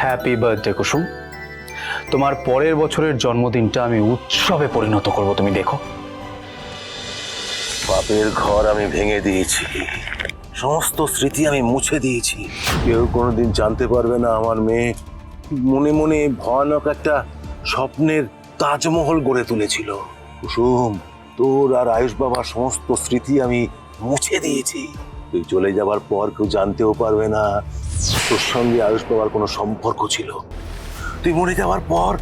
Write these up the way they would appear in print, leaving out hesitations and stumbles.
Happy birthday কুসুম। তোমার পরের বছরের জন্মদিনটা আমি উৎসবে পরিণত করব, তুমি দেখো। বাপের ঘর আমি ভেঙে দিয়েছি, সমস্ত স্মৃতি আমি মুছে দিয়েছি। কেউ কোনোদিন জানতে পারবে না আমার মেয়ে মনে মনে ভয়ানক একটা স্বপ্নের তাজমহল গড়ে তুলেছিল। কুসুম, তোর আর আয়ুষ বাবার সমস্ত স্মৃতি আমি মুছে দিয়েছি। তুই চলে যাবার পর কেউ জানতেও পারবে না তোর সঙ্গে আয়ুষ বাবার কোনো সম্পর্ক ছিল। তুই মরে যাওয়ার পর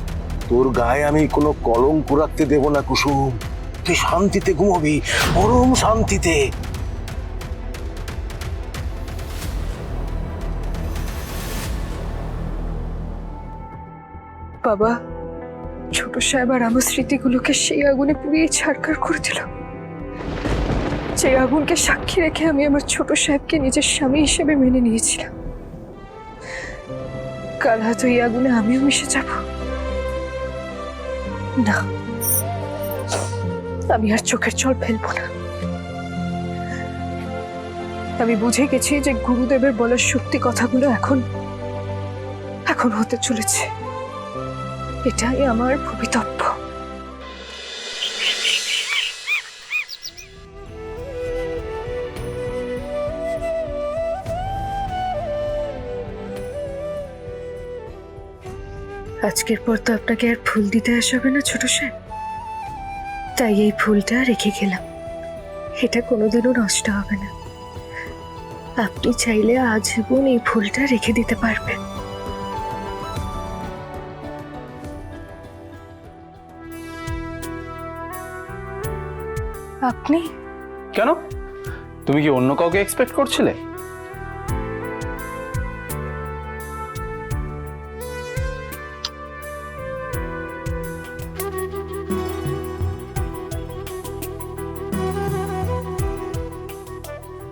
তোর গায়ে আমি কোনো কলঙ্ক রাখতে দেব না কুসুম। তুই শান্তিতে ঘুমবি, পরম শান্তিতে। বাবা, ছোট সাহেব আর আমার স্মৃতিগুলোকে সেই আগুনে পুড়িয়ে ছাড়খাড় করে দিল। যে আগুনকে সাক্ষী রেখে আমি আমার ছোট সাহেবকে নিজের স্বামী হিসেবে মেনে নিয়েছিলাম, কাল হয়তো এই আগুনে আমিও মিশে যাব। না, আমি আর চোখের জল ফেলবো না। আমি বুঝে গেছি যে গুরুদেবের বলার সত্যি কথাগুলো এখন হতে চলেছে। এটাই আমার ভবিতব্য। আজকের পর তো আপনাকে আর ফুল দিতে আসবে না ছোট সাহেব, তাই এই ফুলটা রেখে গেলাম। এটা কোনোদিনও নষ্ট হবে না। আপনি চাইলে আজীবন এই ফুলটা রেখে দিতে পারবেন। আপনি কেন? তুমি কি অন্য কাউকে এক্সপেক্ট করছিলে?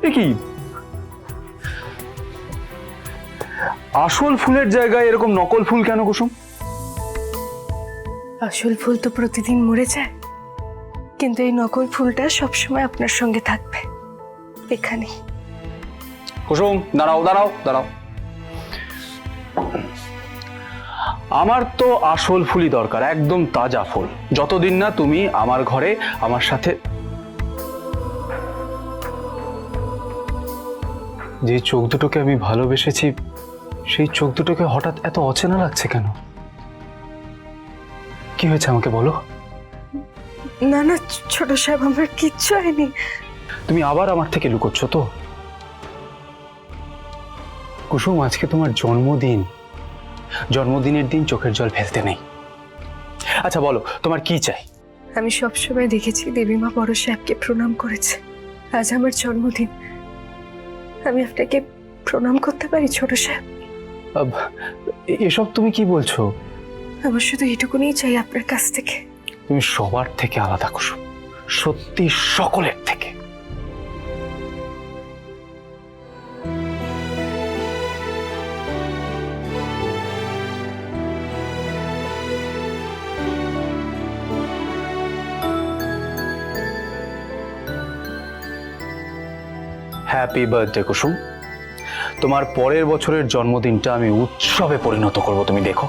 এ কি, আসল ফুলের জায়গায় এরকম নকল ফুল কেন কুসুম? আসল ফুল তো প্রতিদিন মরে যায়, কিন্তু এই নকল ফুলটা সবসময় আপনার সঙ্গে থাকবে এখানে। কুসুম, দাঁড়াও দাঁড়াও দাঁড়াও। আমার তো আসল ফুলই দরকার, একদম তাজা ফুল। যতদিন না তুমি আমার ঘরে আমার সাথে। যে চোখ দুটোকে আমি ভালোবেসেছি, সেই চোখ দুটোকে হঠাৎ এত অচেনা লাগছে কেন? কি হয়েছে আমাকে বলো। না না ছোট সাহেব, আমার কিচ্ছু হয়নি। তুমি আবার আমার থেকে লুকোচ্ছ তো? কুসুম, আজকে তোমার জন্মদিন। জন্মদিনের দিন চোখের জল ফেলতে নেই। আচ্ছা বলো, তোমার কি চাই? আমি সবসময় দেখেছি দেবীমা বড় সাহেবকে প্রণাম করেছে। আজ আমার জন্মদিন, আমি আপনাকে প্রণাম করতে পারি ছোট সাহেব? এসব তুমি কি বলছো? আমার শুধু এটুকুনি চাই আপনার কাছ থেকে। তুমি সবার থেকে আলাদা কুসুম, সত্যি সকলের থেকে। হ্যাপি বার্থডে কুসুম। তোমার পরের বছরের জন্মদিনটা আমি উৎসবে পরিণত করব, তুমি দেখো।